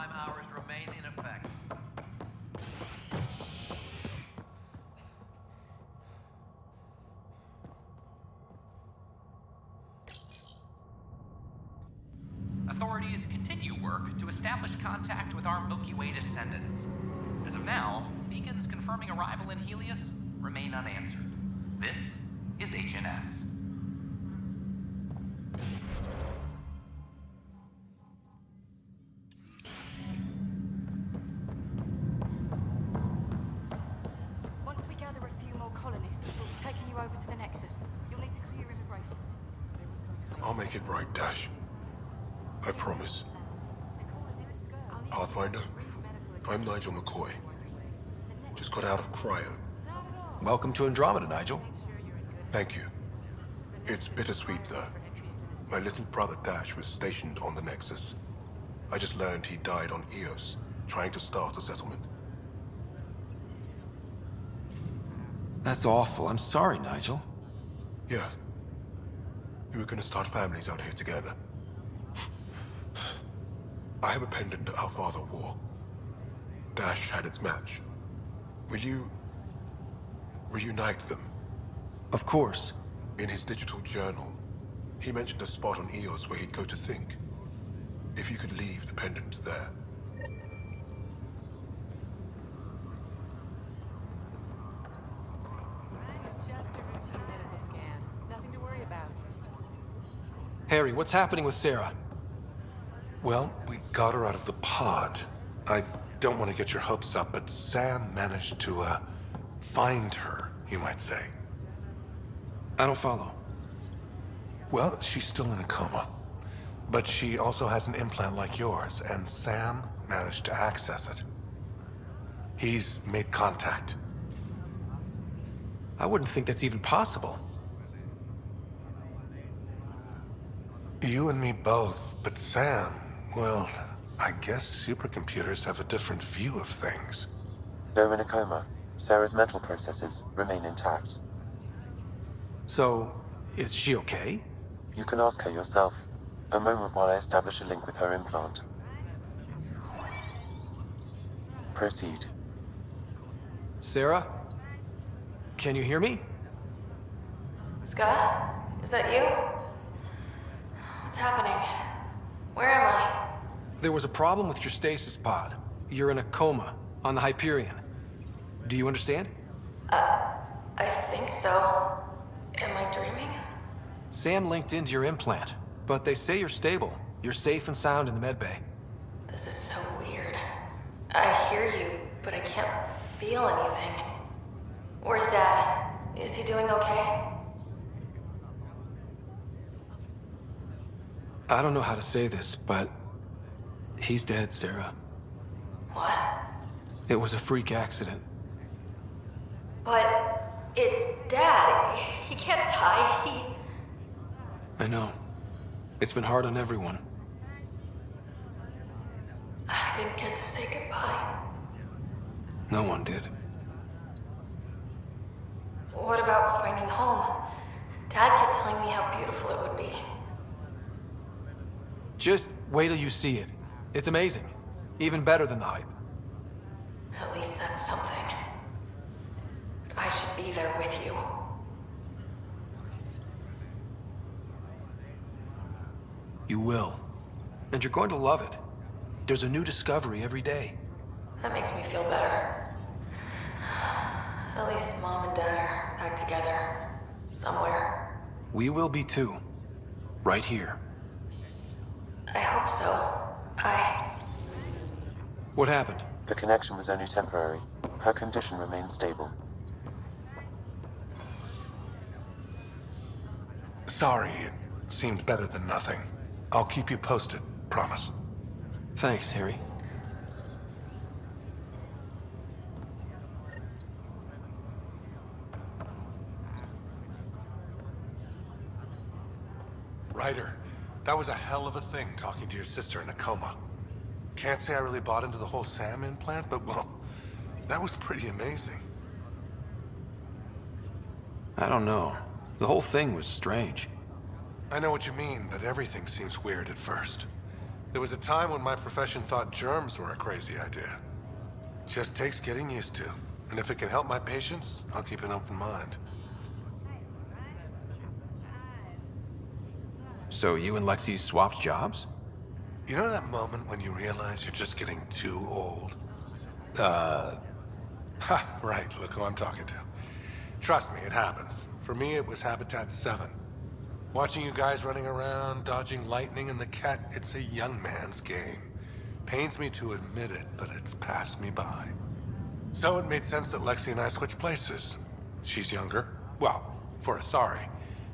overtime hours remain in effect. Authorities continue work to establish contact with our Milky Way descendants. As of now, beacons confirming arrival in Helios remain unanswered. This is HNS. Once we gather a few more colonists, we'll be taking you over to the Nexus. You'll need to clear immigration. I'll make it right, Dash. I promise. Pathfinder, I'm Nigel McCoy. Just got out of cryo. Welcome to Andromeda, Nigel. Thank you. It's bittersweet, though. My little brother Dash was stationed on the Nexus. I just learned he died on Eos, trying to start a settlement. That's awful. I'm sorry, Nigel. Yeah. We were gonna start families out here together. I have a pendant our father wore. Dash had its match. Will you reunite them? Of course. In his digital journal, he mentioned a spot on Eos where he'd go to think. If you could leave the pendant there. Just a routine medical scan. Nothing to worry about. Harry, what's happening with Sarah? Well, we got her out of the pod. I don't want to get your hopes up, but Sam managed to, find her, you might say. I don't follow. Well, she's still in a coma. But she also has an implant like yours, and Sam managed to access it. He's made contact. I wouldn't think that's even possible. You and me both, but Sam, well, I guess supercomputers have a different view of things. Though in a coma, Sarah's mental processes remain intact. So, is she okay? You can ask her yourself. A moment while I establish a link with her implant. Proceed. Sarah? Can you hear me? Scott? Is that you? What's happening? Where am I? There was a problem with your stasis pod. You're in a coma on the Hyperion. Do you understand? I think so. Am I dreaming? Sam linked into your implant, but they say you're stable. You're safe and sound in the medbay. This is so weird. I hear you, but I can't feel anything. Where's Dad? Is he doing okay? I don't know how to say this, but he's dead, Sarah. What? It was a freak accident. But it's Dad. He can't die. I know. It's been hard on everyone. I didn't get to say goodbye. No one did. What about finding home? Dad kept telling me how beautiful it would be. Just wait till you see it. It's amazing. Even better than the hype. At least that's something. But I should be there with you. You will. And you're going to love it. There's a new discovery every day. That makes me feel better. At least Mom and Dad are back together. Somewhere. We will be too. Right here. I hope so. What happened? The connection was only temporary. Her condition remains stable. Sorry, it seemed better than nothing. I'll keep you posted, promise. Thanks, Harry. Ryder, that was a hell of a thing talking to your sister in a coma. Can't say I really bought into the whole Sam implant, but well, that was pretty amazing. I don't know. The whole thing was strange. I know what you mean, but everything seems weird at first. There was a time when my profession thought germs were a crazy idea. Just takes getting used to. And if it can help my patients, I'll keep an open mind. So you and Lexi swapped jobs? You know that moment when you realize you're just getting too old? Ha, right, look who I'm talking to. Trust me, it happens. For me, it was Habitat 7. Watching you guys running around, dodging lightning and the cat, it's a young man's game. Pains me to admit it, but it's passed me by. So it made sense that Lexi and I switched places. She's younger. Well, for Asari.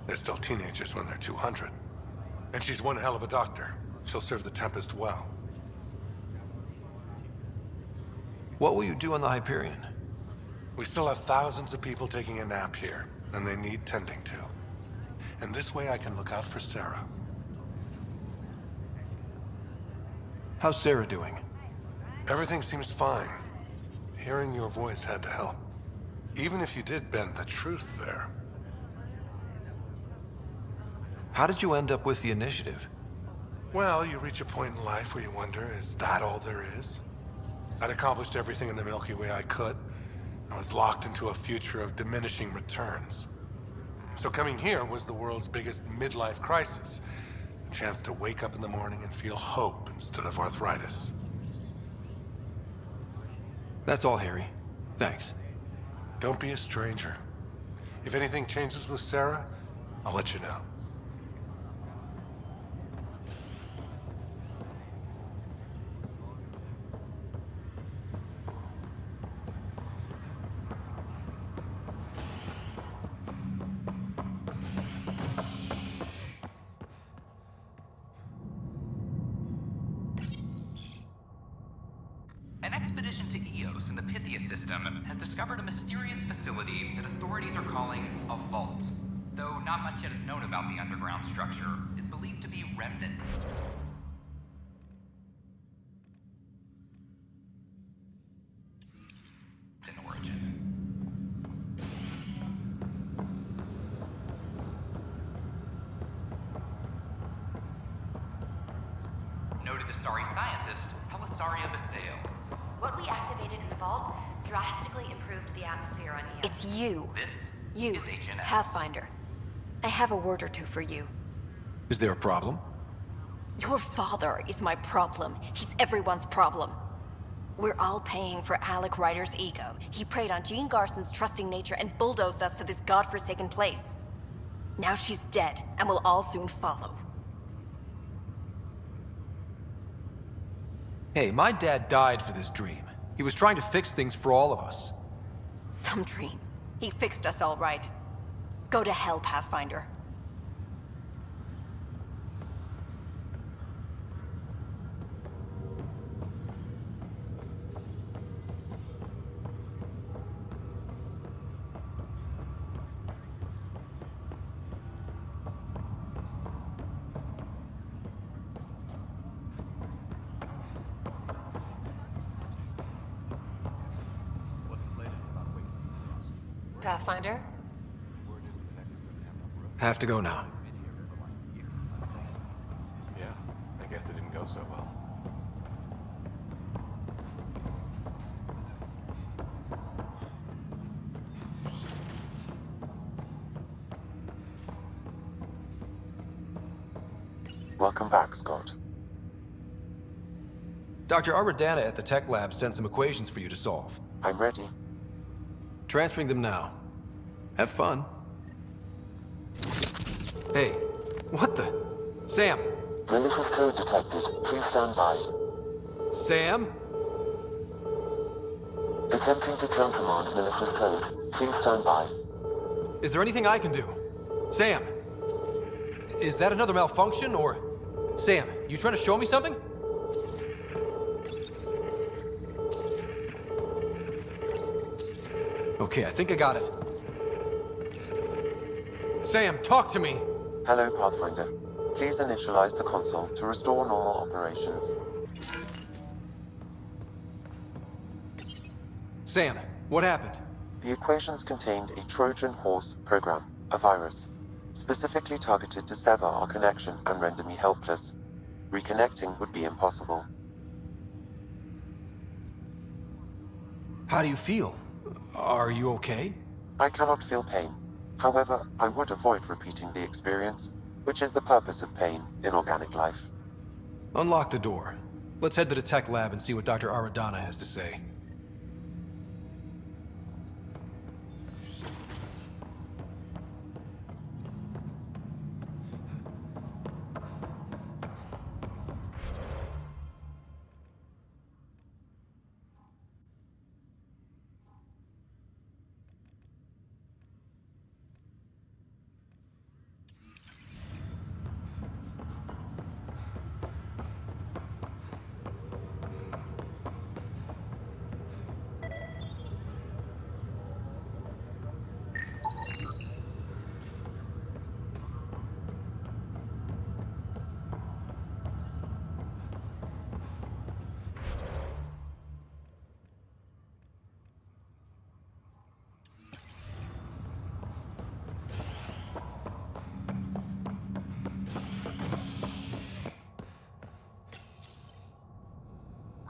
They're still teenagers when they're 200. And she's one hell of a doctor. She'll serve the Tempest well. What will you do on the Hyperion? We still have thousands of people taking a nap here, and they need tending to. And this way I can look out for Sarah. How's Sarah doing? Everything seems fine. Hearing your voice had to help. Even if you did bend the truth there. How did you end up with the initiative? Well, you reach a point in life where you wonder, is that all there is? I'd accomplished everything in the Milky Way I could. I was locked into a future of diminishing returns. So coming here was the world's biggest midlife crisis. A chance to wake up in the morning and feel hope instead of arthritis. That's all, Harry. Thanks. Don't be a stranger. If anything changes with Sarah, I'll let you know. An expedition to Eos in the Pythia system has discovered a mysterious facility that authorities are calling a vault. Though not much yet is known about the underground structure, it's believed to be remnant. In origin. Noted Asari scientist, Pelisaria Basale. What we activated in the vault drastically improved the atmosphere on Eos. It's you. This You, is HNS. Pathfinder. I have a word or two for you. Is there a problem? Your father is my problem. He's everyone's problem. We're all paying for Alec Ryder's ego. He preyed on Jean Garson's trusting nature and bulldozed us to this godforsaken place. Now she's dead, and we'll all soon follow. Hey, my dad died for this dream. He was trying to fix things for all of us. Some dream. He fixed us all right. Go to hell, Pathfinder. Pathfinder? Have to go now. Yeah, I guess it didn't go so well. Welcome back, Scott. Dr. Arbordana at the tech lab sent some equations for you to solve. I'm ready. Transferring them now. Have fun. Hey, what the? Sam! Malicious code detected. Please stand by. Sam? Attempting to countermand malicious code. Please stand by. Is there anything I can do? Sam! Is that another malfunction, or... Sam, you trying to show me something? Okay, I think I got it. Sam, talk to me! Hello, Pathfinder. Please initialize the console to restore normal operations. Sam, what happened? The equations contained a Trojan horse program, a virus, specifically targeted to sever our connection and render me helpless. Reconnecting would be impossible. How do you feel? Are you okay? I cannot feel pain. However, I would avoid repeating the experience, which is the purpose of pain in organic life. Unlock the door. Let's head to the tech lab and see what Dr. Aradana has to say.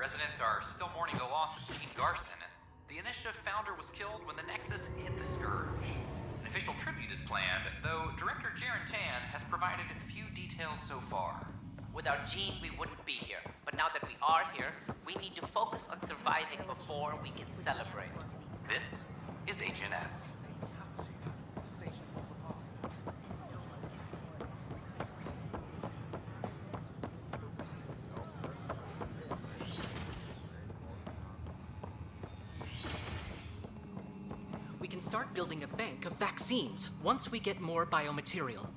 Residents are still mourning the loss of Gene Garson. The Initiative founder was killed when the Nexus hit the Scourge. An official tribute is planned, though Director Jaren Tan has provided few details so far. Without Gene, we wouldn't be here. But now that we are here, we need to focus on surviving before we can celebrate. This is HNS. We can start building a bank of vaccines once we get more biomaterial.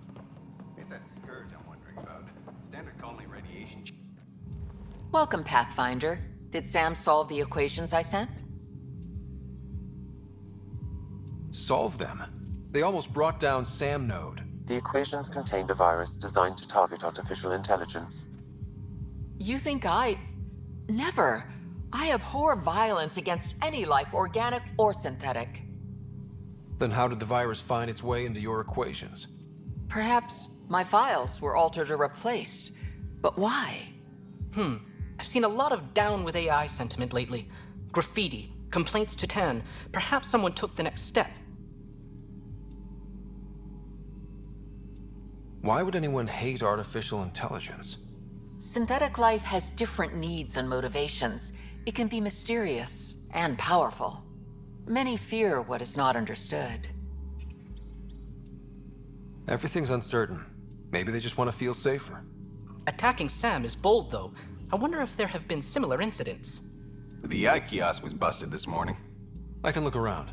It's that scourge I'm wondering about. Standard colony radiation. Welcome, Pathfinder. Did Sam solve the equations I sent? Solve them? They almost brought down Sam Node. The equations contained a virus designed to target artificial intelligence. You think I... Never. I abhor violence against any life, organic or synthetic. Then how did the virus find its way into your equations? Perhaps my files were altered or replaced. But why? I've seen a lot of down with AI sentiment lately. Graffiti, complaints to 10. Perhaps someone took the next step. Why would anyone hate artificial intelligence? Synthetic life has different needs and motivations. It can be mysterious and powerful. Many fear what is not understood. Everything's uncertain. Maybe they just want to feel safer. Attacking Sam is bold, though. I wonder if there have been similar incidents. The AI kiosk was busted this morning. I can look around.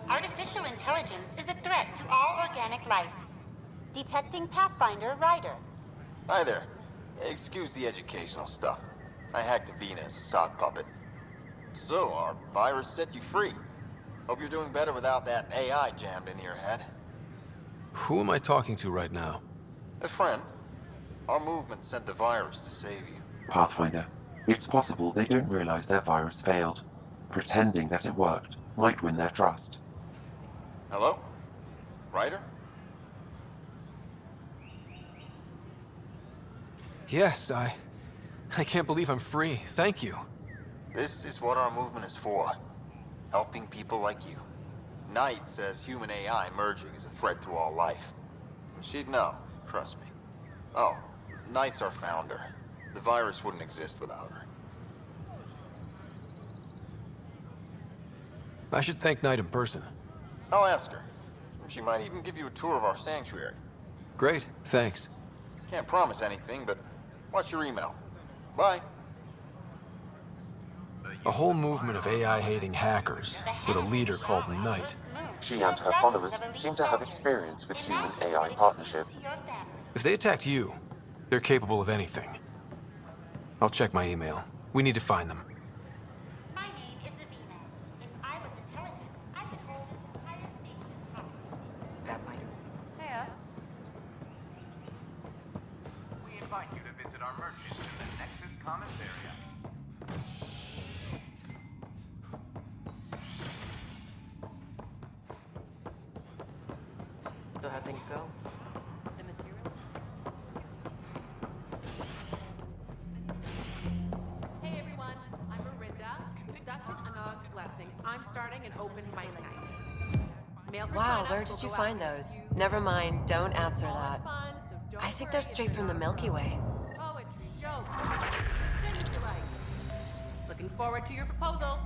Artificial intelligence is a threat to all organic life. Detecting Pathfinder Raider. Hi there. Excuse the educational stuff. I hacked Avina as a sock puppet. So, our virus set you free. Hope you're doing better without that AI jammed into your head. Who am I talking to right now? A friend. Our movement sent the virus to save you. Pathfinder, it's possible they don't realize their virus failed. Pretending that it worked might win their trust. Hello? Ryder? Yes, I can't believe I'm free. Thank you. This is what our movement is for. Helping people like you. Knight says human AI merging is a threat to all life. She'd know, trust me. Oh, Knight's our founder. The virus wouldn't exist without her. I should thank Knight in person. I'll ask her. She might even give you a tour of our sanctuary. Great, thanks. Can't promise anything, but watch your email. Bye. A whole movement of AI-hating hackers with a leader called Knight. She and her followers seem to have experience with human-AI partnership. If they attacked you, they're capable of anything. I'll check my email. We need to find them. My name is Avina. If I was intelligent, I could hold this entire station. Pathfinder. Hey, We invite you to visit our merchants in the Nexus Commons area. So how'd things go? the materials? Hey everyone, I'm Marinda, conducted Anog's blessing. I'm starting an open mic night. Wow, where did you find those? Never mind, don't answer that. I think they're straight from the Milky Way. Poetry, jokes, send if you like. Looking forward to your proposals.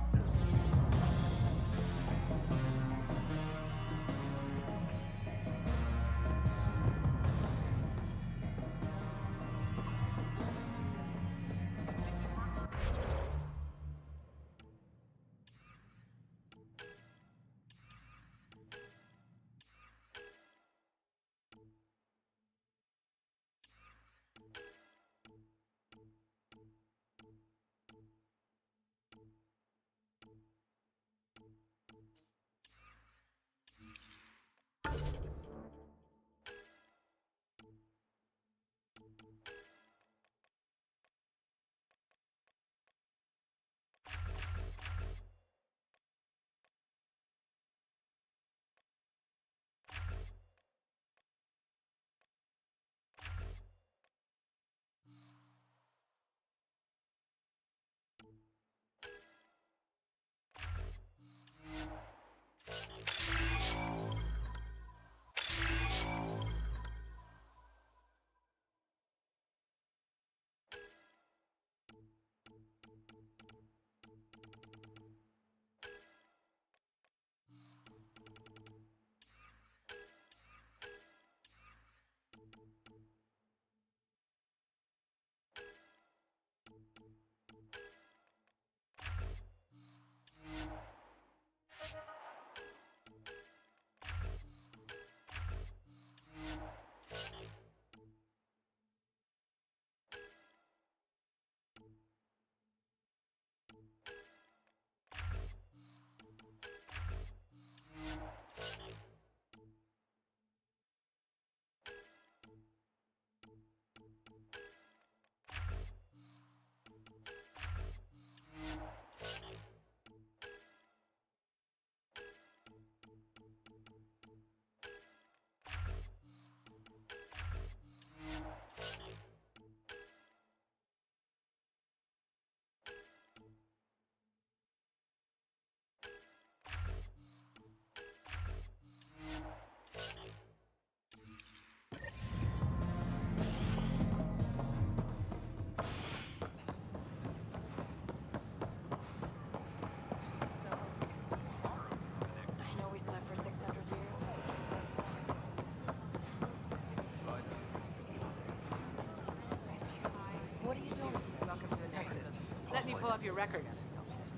your records.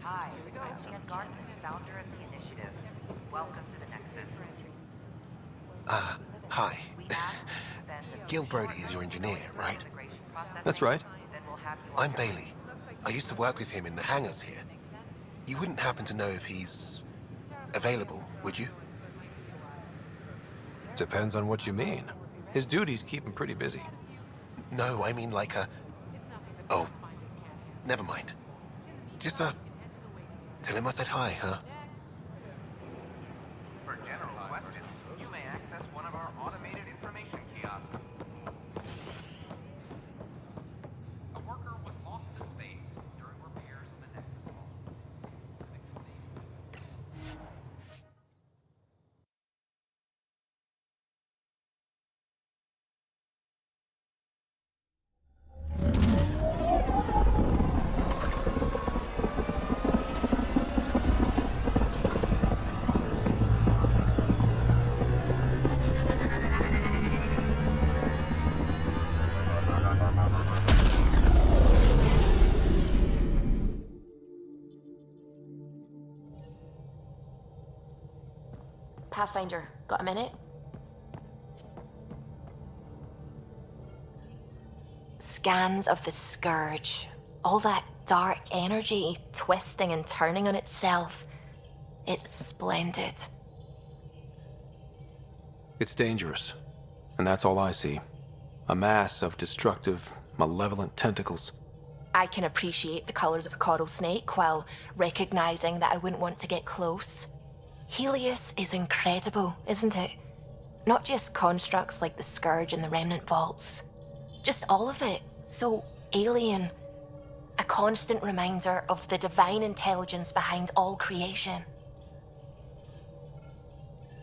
Hi, I'm Jan Gartens, founder of the initiative. Welcome to the Nexus. Hi. Gil Brody is your engineer, right? That's right. I'm Bailey. I used to work with him in the hangars here. You wouldn't happen to know if he's available, would you? Depends on what you mean. His duties keep him pretty busy. No, I mean like a... Oh, never mind. Just, tell him I said hi, huh? For general questions, you may access one of our automated information kiosks. A worker was lost to space during repairs on the Nexus hull. Pathfinder, got a minute? Scans of the Scourge. All that dark energy twisting and turning on itself. It's splendid. It's dangerous. And that's all I see. A mass of destructive, malevolent tentacles. I can appreciate the colors of a coral snake while recognizing that I wouldn't want to get close. Helios is incredible, isn't it? Not just constructs like the Scourge and the Remnant Vaults. Just all of it. So alien. A constant reminder of the divine intelligence behind all creation.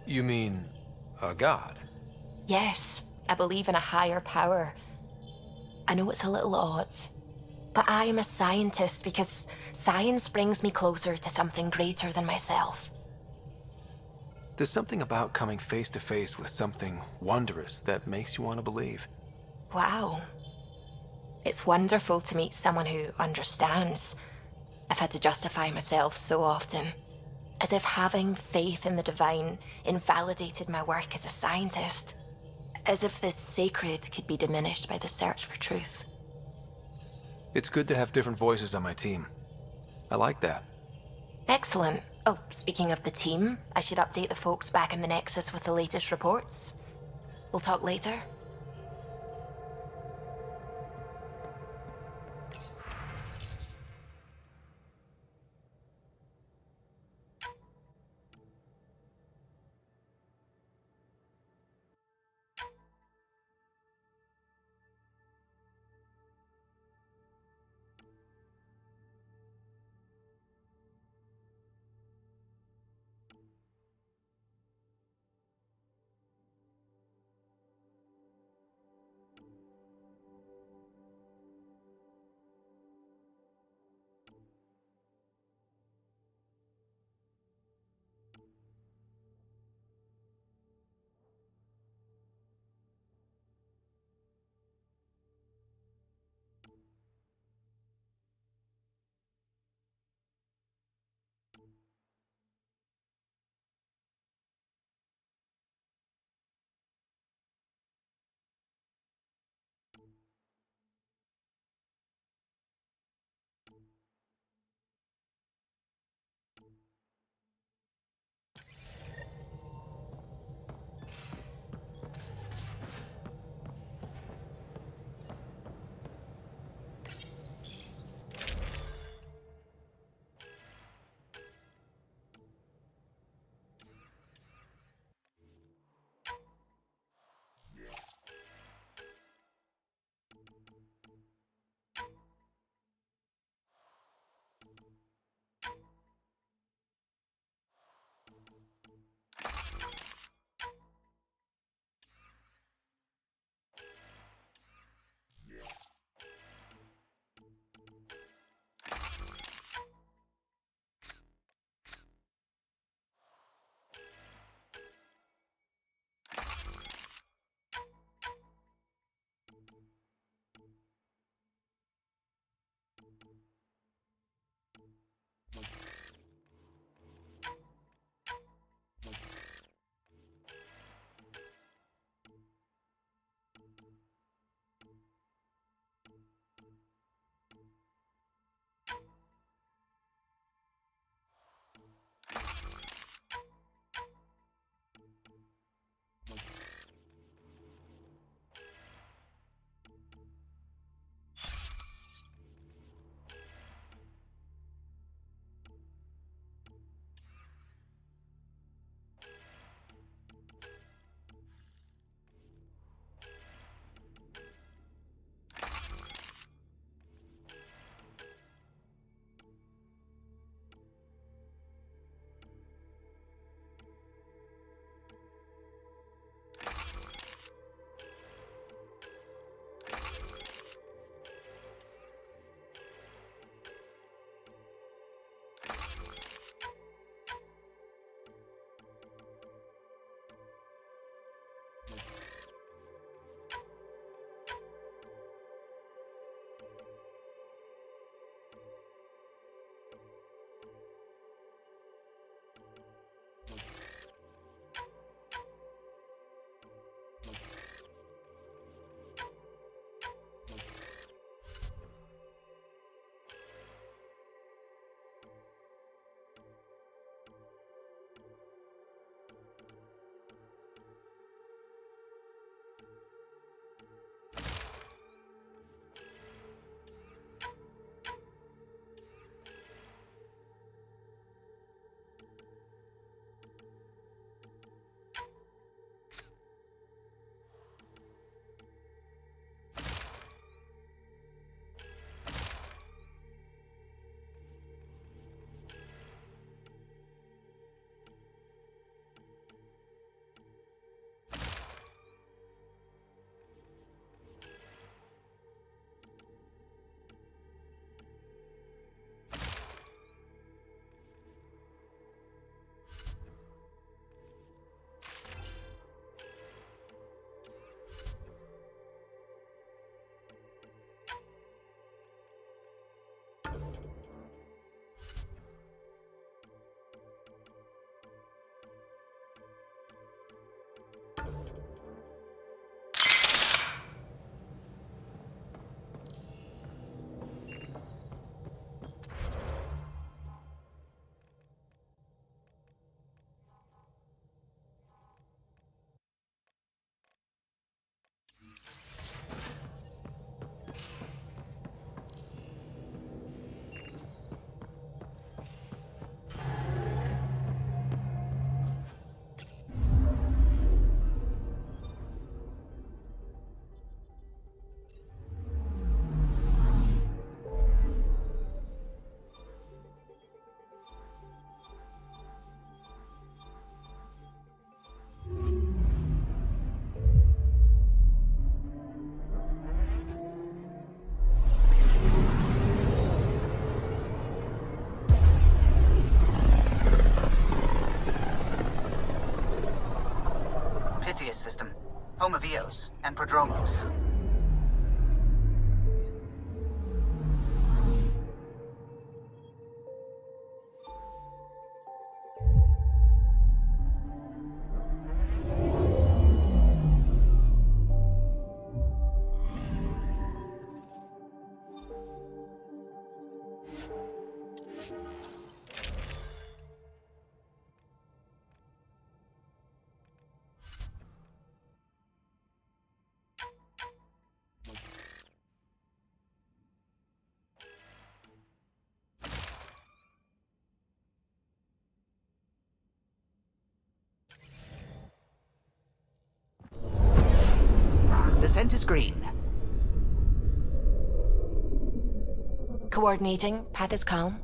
You mean a god? Yes, I believe in a higher power. I know it's a little odd, but I am a scientist because science brings me closer to something greater than myself. There's something about coming face to face with something wondrous that makes you want to believe. Wow. It's wonderful to meet someone who understands. I've had to justify myself so often, as if having faith in the divine invalidated my work as a scientist. As if this sacred could be diminished by the search for truth. It's good to have different voices on my team. I like that. Excellent. Oh, speaking of the team, I should update the folks back in the Nexus with the latest reports. We'll talk later. Eos and Prodromos. The scent is green. Coordinating. Path is calm.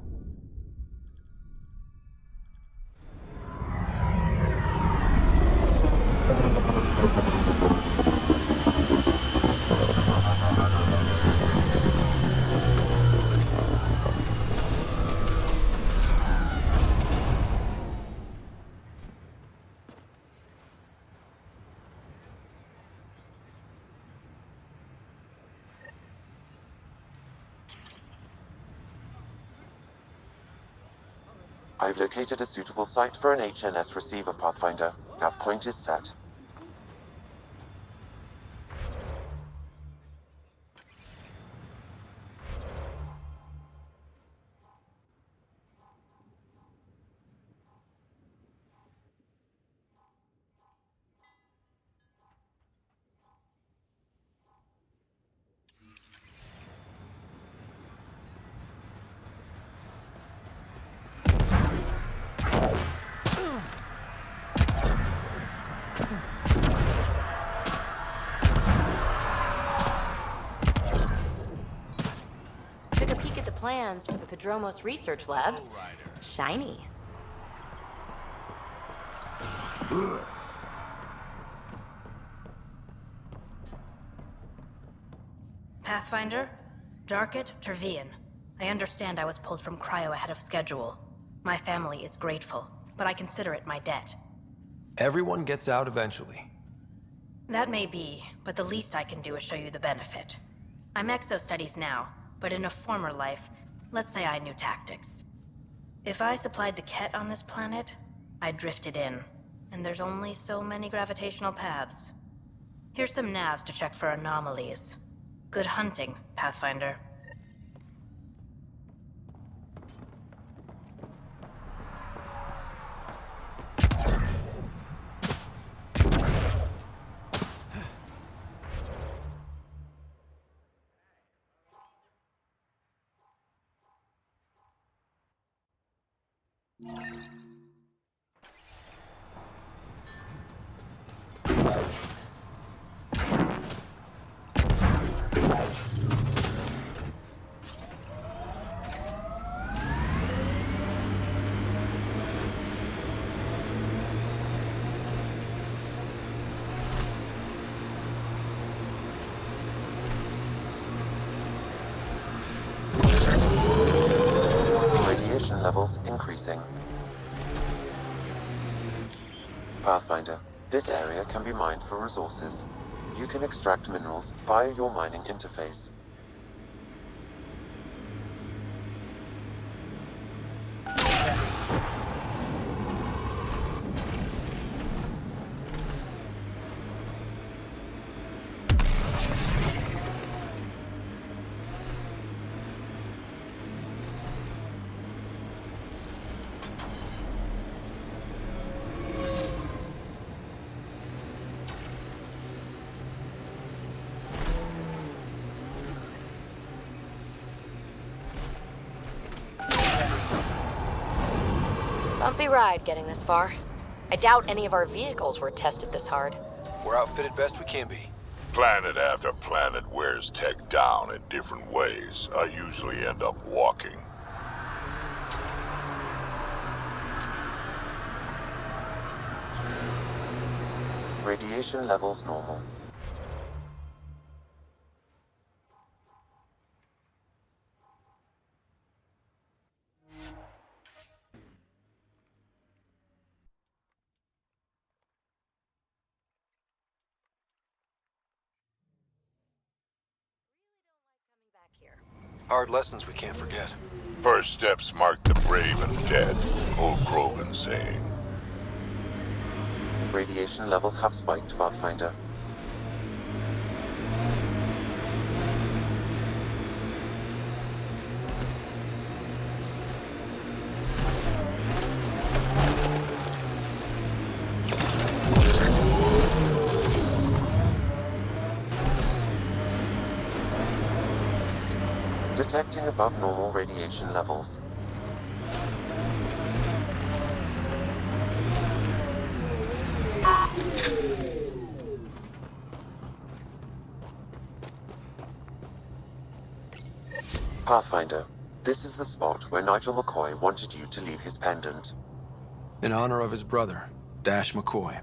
I've located a suitable site for an HNS receiver, Pathfinder. Nav point is set. Took a peek at the plans for the Prodromos research labs. Shiny. Pathfinder? Jarkett, Tervian. I understand I was pulled from cryo ahead of schedule. My family is grateful, but I consider it my debt. Everyone gets out eventually. That may be, but the least I can do is show you the benefit. I'm exo-studies now, but in a former life, let's say I knew tactics. If I supplied the Ket on this planet, I drifted in, and there's only so many gravitational paths. Here's some navs to check for anomalies. Good hunting, Pathfinder. Radiation levels increasing. Pathfinder, this area can be mined for resources. You can extract minerals via your mining interface. Bumpy ride getting this far. I doubt any of our vehicles were tested this hard. We're outfitted best we can be. Planet after planet wears tech down in different ways. I usually end up walking. Radiation levels normal. Hard lessons we can't forget. First steps mark the brave and dead, old Krogan saying. Radiation levels have spiked, Pathfinder. Detecting above normal radiation levels. Pathfinder, this is the spot where Nigel McCoy wanted you to leave his pendant. In honor of his brother, Dash McCoy.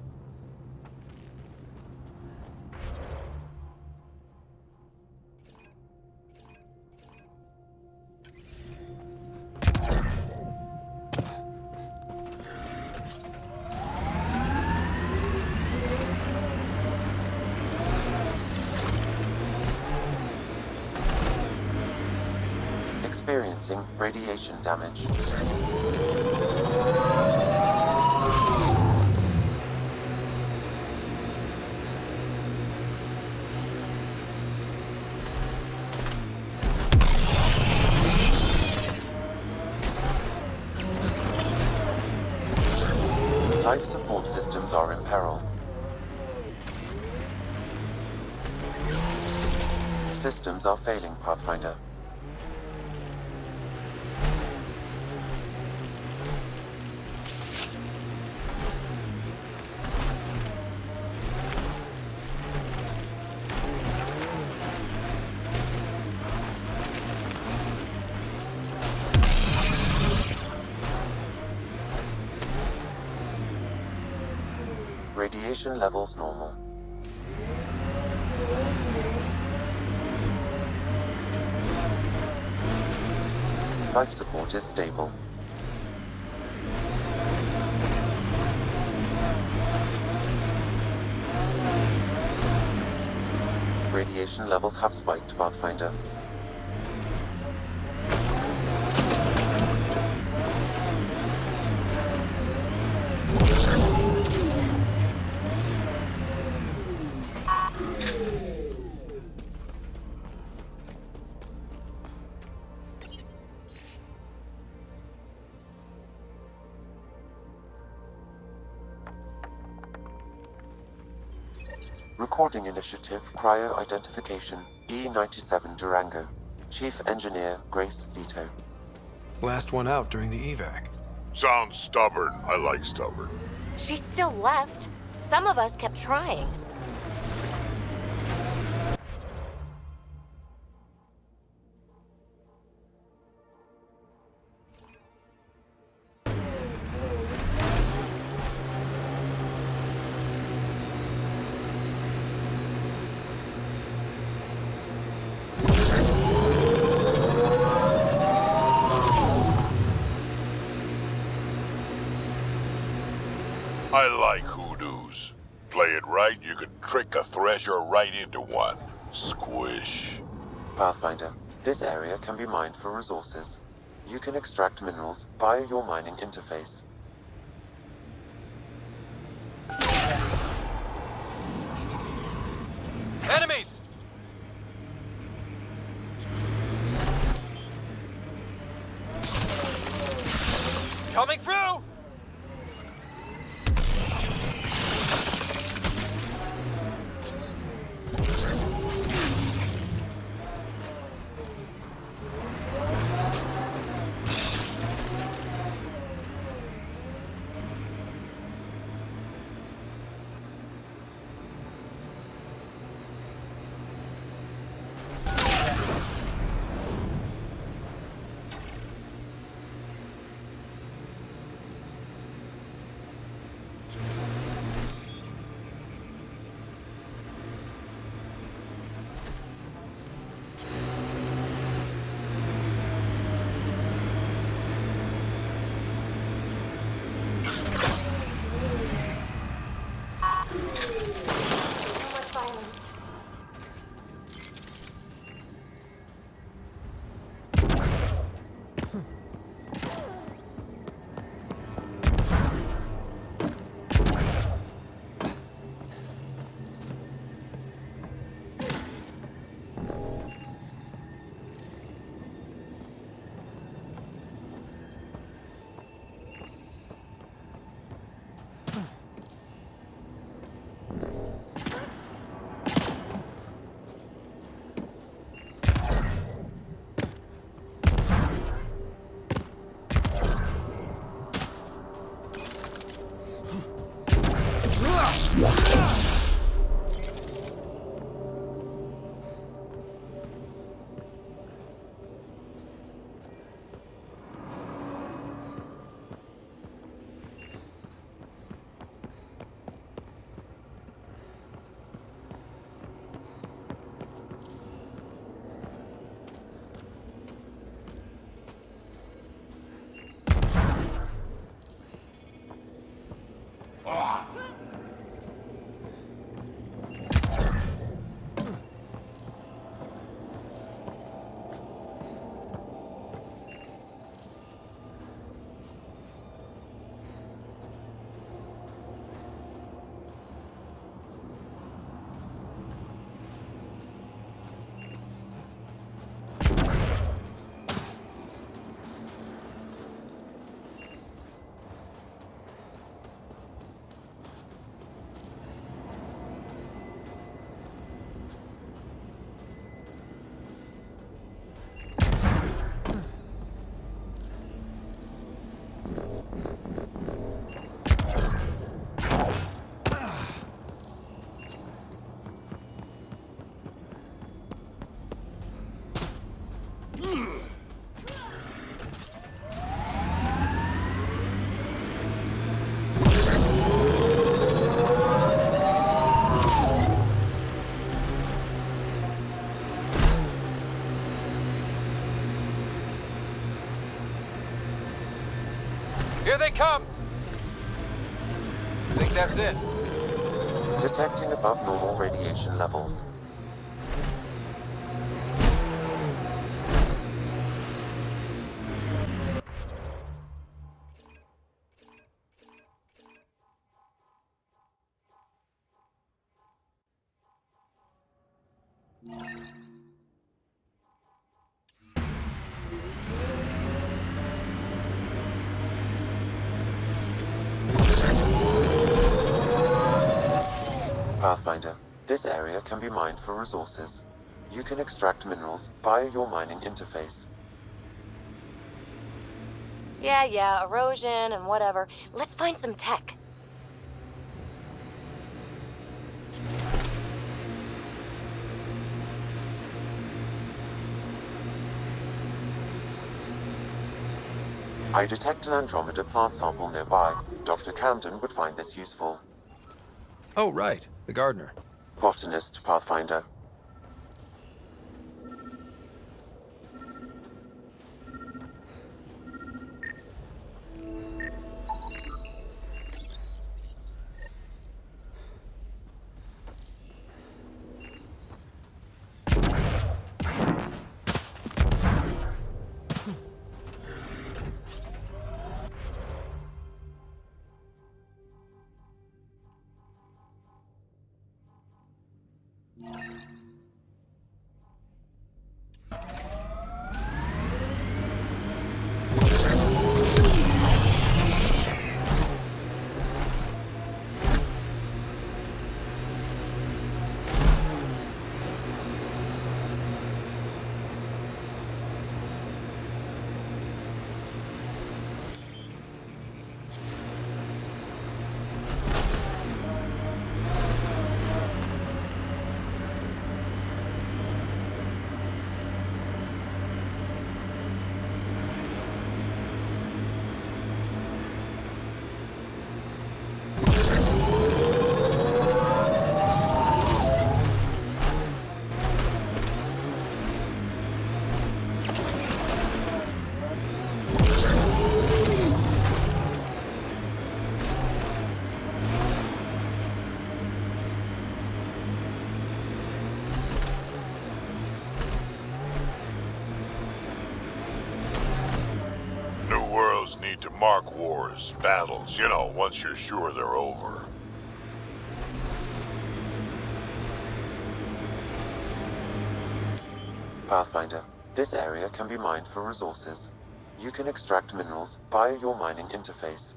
Experiencing radiation damage. Life support systems are in peril. Systems are failing, Pathfinder. Radiation levels normal. Life support is stable. Radiation levels have spiked, Pathfinder. Recording Initiative Cryo-Identification E97 Durango. Chief Engineer Grace Leto. Last one out during the evac. Sounds stubborn. I like stubborn. She still left. Some of us kept trying. I like hoodoos. Play it right, you could trick a thresher right into one. Squish. Pathfinder, this area can be mined for resources. You can extract minerals via your mining interface. Enemies! Coming through! Here they come! I think that's it. Detecting above normal radiation levels. Pathfinder, this area can be mined for resources. You can extract minerals via your mining interface. Yeah, erosion and whatever. Let's find some tech. I detect an Andromeda plant sample nearby. Dr. Camden would find this useful. Oh, right. The gardener. Botanist, Pathfinder. Need to mark wars, battles, you know, once you're sure they're over. Pathfinder, this area can be mined for resources. You can extract minerals via your mining interface.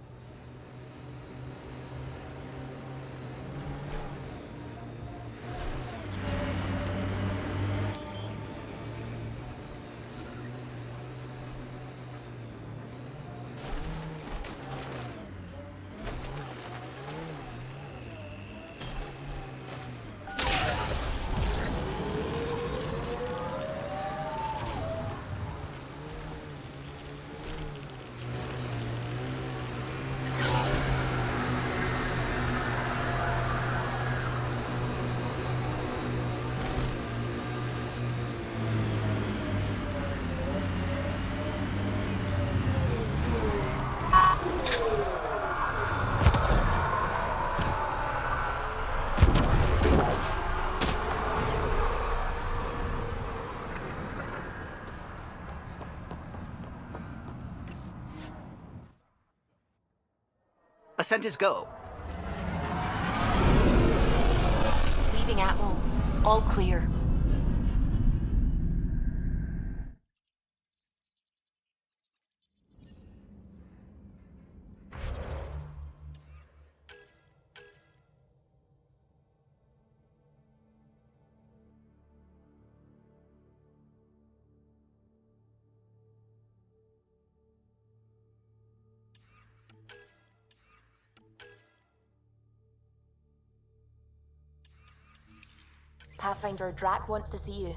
Ascent is go. Leaving Atmo. All clear. Pathfinder, Drac wants to see you.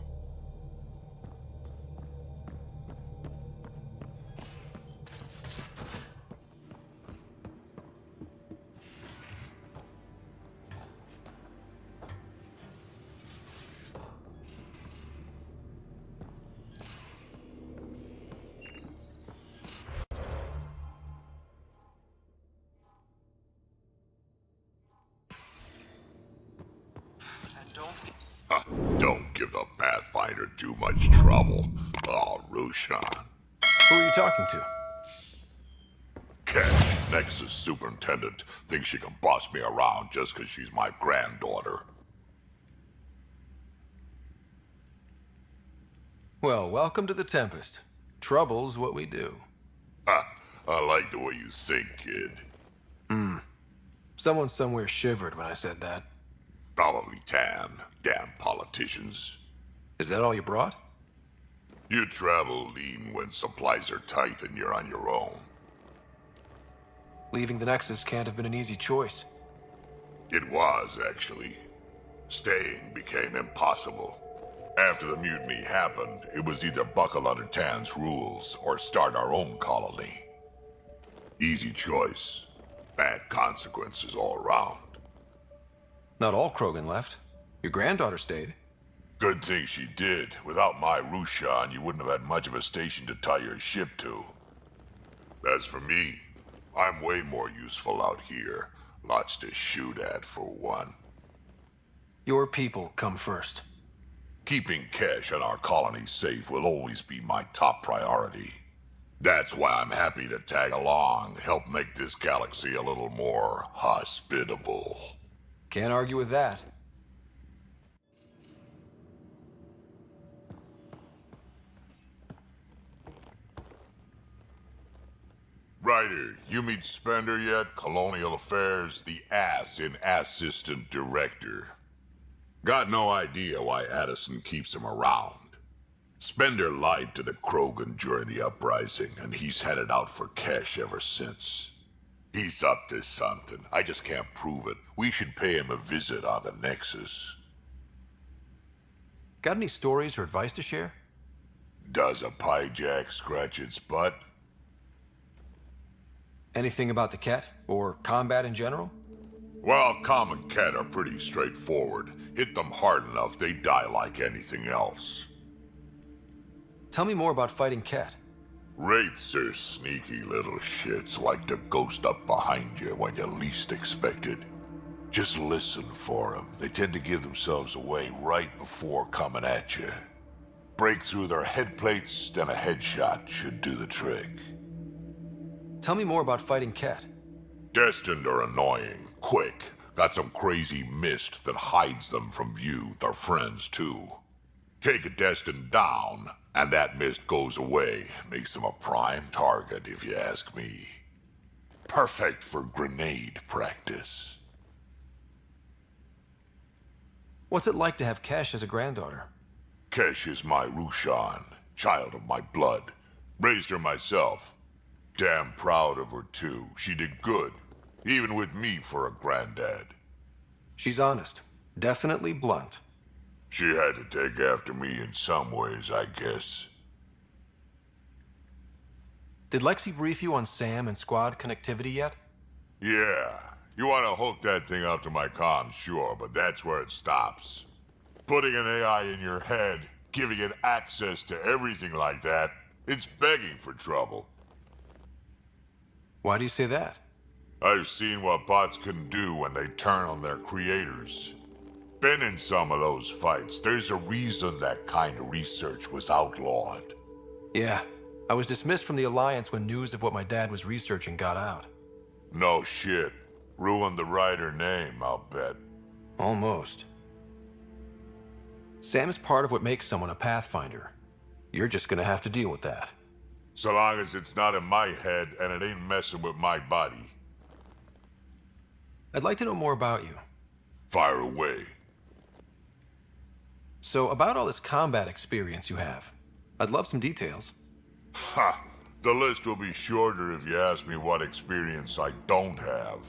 Don't give the Pathfinder too much trouble. Oh, Rushan. Who are you talking to? Cat, Nexus superintendent, thinks she can boss me around just because she's my granddaughter. Well, welcome to the Tempest. Trouble's what we do. Ha! I like the way you think, kid. Someone somewhere shivered when I said that. Probably Tan. Damn politicians. Is that all you brought? You travel lean when supplies are tight and you're on your own. Leaving the Nexus can't have been an easy choice. It was, actually. Staying became impossible. After the mutiny happened, it was either buckle under Tan's rules or start our own colony. Easy choice. Bad consequences all around. Not all Krogan left. Your granddaughter stayed. Good thing she did. Without my Rushan, you wouldn't have had much of a station to tie your ship to. As for me, I'm way more useful out here. Lots to shoot at, for one. Your people come first. Keeping Kesh and our colony safe will always be my top priority. That's why I'm happy to tag along, help make this galaxy a little more hospitable. Can't argue with that. Ryder, you meet Spender yet? Colonial Affairs, the ass in Assistant Director. Got no idea why Addison keeps him around. Spender lied to the Krogan during the uprising, and he's had it out for Kesh ever since. He's up to something. I just can't prove it. We should pay him a visit on the Nexus. Got any stories or advice to share? Does a piejack scratch its butt? Anything about the Ket? Or combat in general? Well, common Ket are pretty straightforward. Hit them hard enough, they die like anything else. Tell me more about fighting Ket. Wraiths are sneaky little shits, like to ghost up behind you when you least expect it. Just listen for them. They tend to give themselves away right before coming at you. Break through their head plates, then a headshot should do the trick. Tell me more about fighting Ket. Destined are annoying, quick. Got some crazy mist that hides them from view, their friends too. Take a Destined down, and that mist goes away. Makes them a prime target, if you ask me. Perfect for grenade practice. What's it like to have Kesh as a granddaughter? Kesh is my Rushan, child of my blood. Raised her myself. Damn proud of her too. She did good, even with me for a granddad. She's honest. Definitely blunt. She had to take after me in some ways, I guess. Did Lexi brief you on Sam and squad connectivity yet? Yeah. You want to hook that thing up to my comms, sure, but that's where it stops. Putting an AI in your head, giving it access to everything like that, it's begging for trouble. Why do you say that? I've seen what bots can do when they turn on their creators. Been in some of those fights. There's a reason that kind of research was outlawed. Yeah. I was dismissed from the Alliance when news of what my dad was researching got out. No shit. Ruined the Raider name, I'll bet. Almost. Sam is part of what makes someone a Pathfinder. You're just gonna have to deal with that. So long as it's not in my head and it ain't messing with my body. I'd like to know more about you. Fire away. So, about all this combat experience you have, I'd love some details. Ha! The list will be shorter if you ask me what experience I don't have.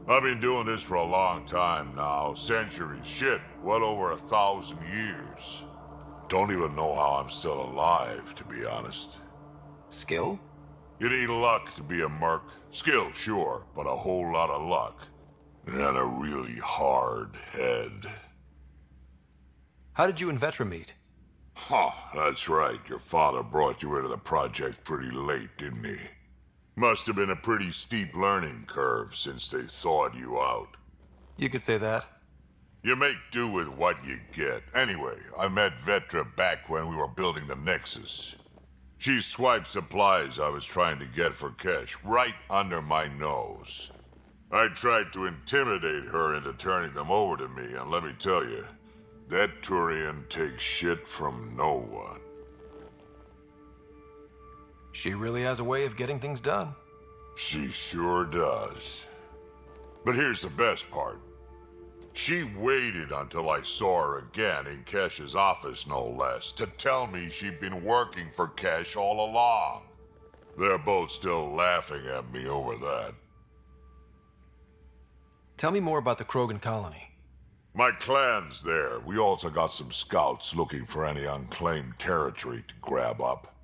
I've been doing this for a long time now, centuries, shit, well over 1,000 years. Don't even know how I'm still alive, to be honest. Skill? You need luck to be a merc. Skill, sure, but a whole lot of luck. And a really hard head. How did you and Vetra meet? Huh, that's right. Your father brought you into the project pretty late, didn't he? Must have been a pretty steep learning curve since they thawed you out. You could say that. You make do with what you get. Anyway, I met Vetra back when we were building the Nexus. She swiped supplies I was trying to get for cash right under my nose. I tried to intimidate her into turning them over to me, and let me tell you, that Turian takes shit from no one. She really has a way of getting things done. She sure does. But here's the best part. She waited until I saw her again in Kesh's office, no less, to tell me she'd been working for Kesh all along. They're both still laughing at me over that. Tell me more about the Krogan colony. My clan's there. We also got some scouts looking for any unclaimed territory to grab up.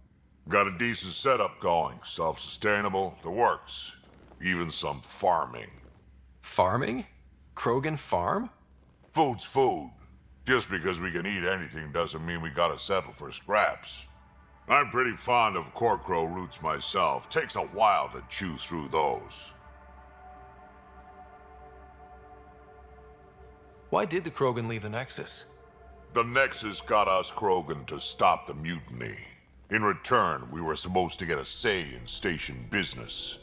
Got a decent setup going, self-sustainable, the works. Even some farming. Farming? Krogan farm? Food's food. Just because we can eat anything doesn't mean we gotta settle for scraps. I'm pretty fond of Corcrow roots myself. Takes a while to chew through those. Why did the Krogan leave the Nexus? The Nexus got us Krogan to stop the mutiny. In return, we were supposed to get a say in station business.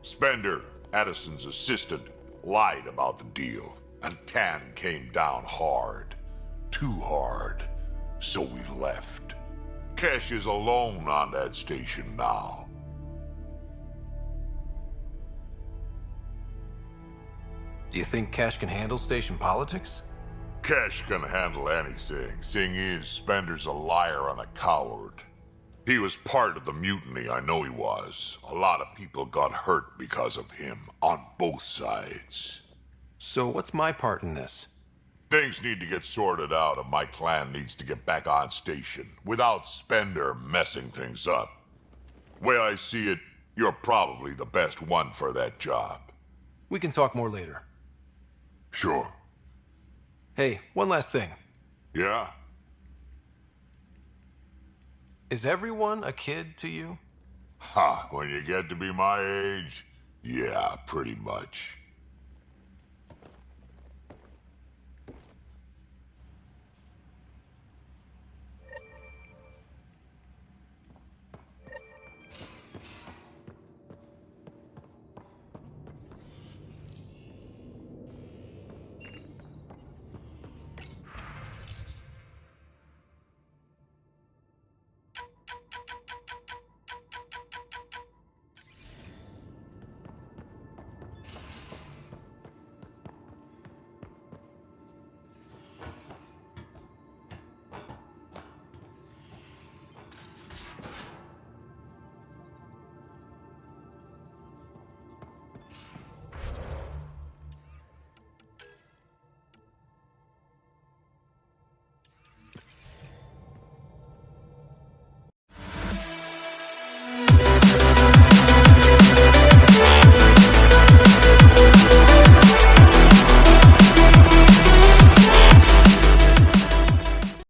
Spender, Addison's assistant, lied about the deal, and Tan came down hard. Too hard. So we left. Kesh is alone on that station now. Do you think Kesh can handle station politics? Kesh can handle anything. Thing is, Spender's a liar and a coward. He was part of the mutiny, I know he was. A lot of people got hurt because of him, on both sides. So what's my part in this? Things need to get sorted out and my clan needs to get back on station, without Spender messing things up. Way I see it, you're probably the best one for that job. We can talk more later. Sure. Hey, one last thing. Yeah? Is everyone a kid to you? Ha, when you get to be my age, yeah, pretty much.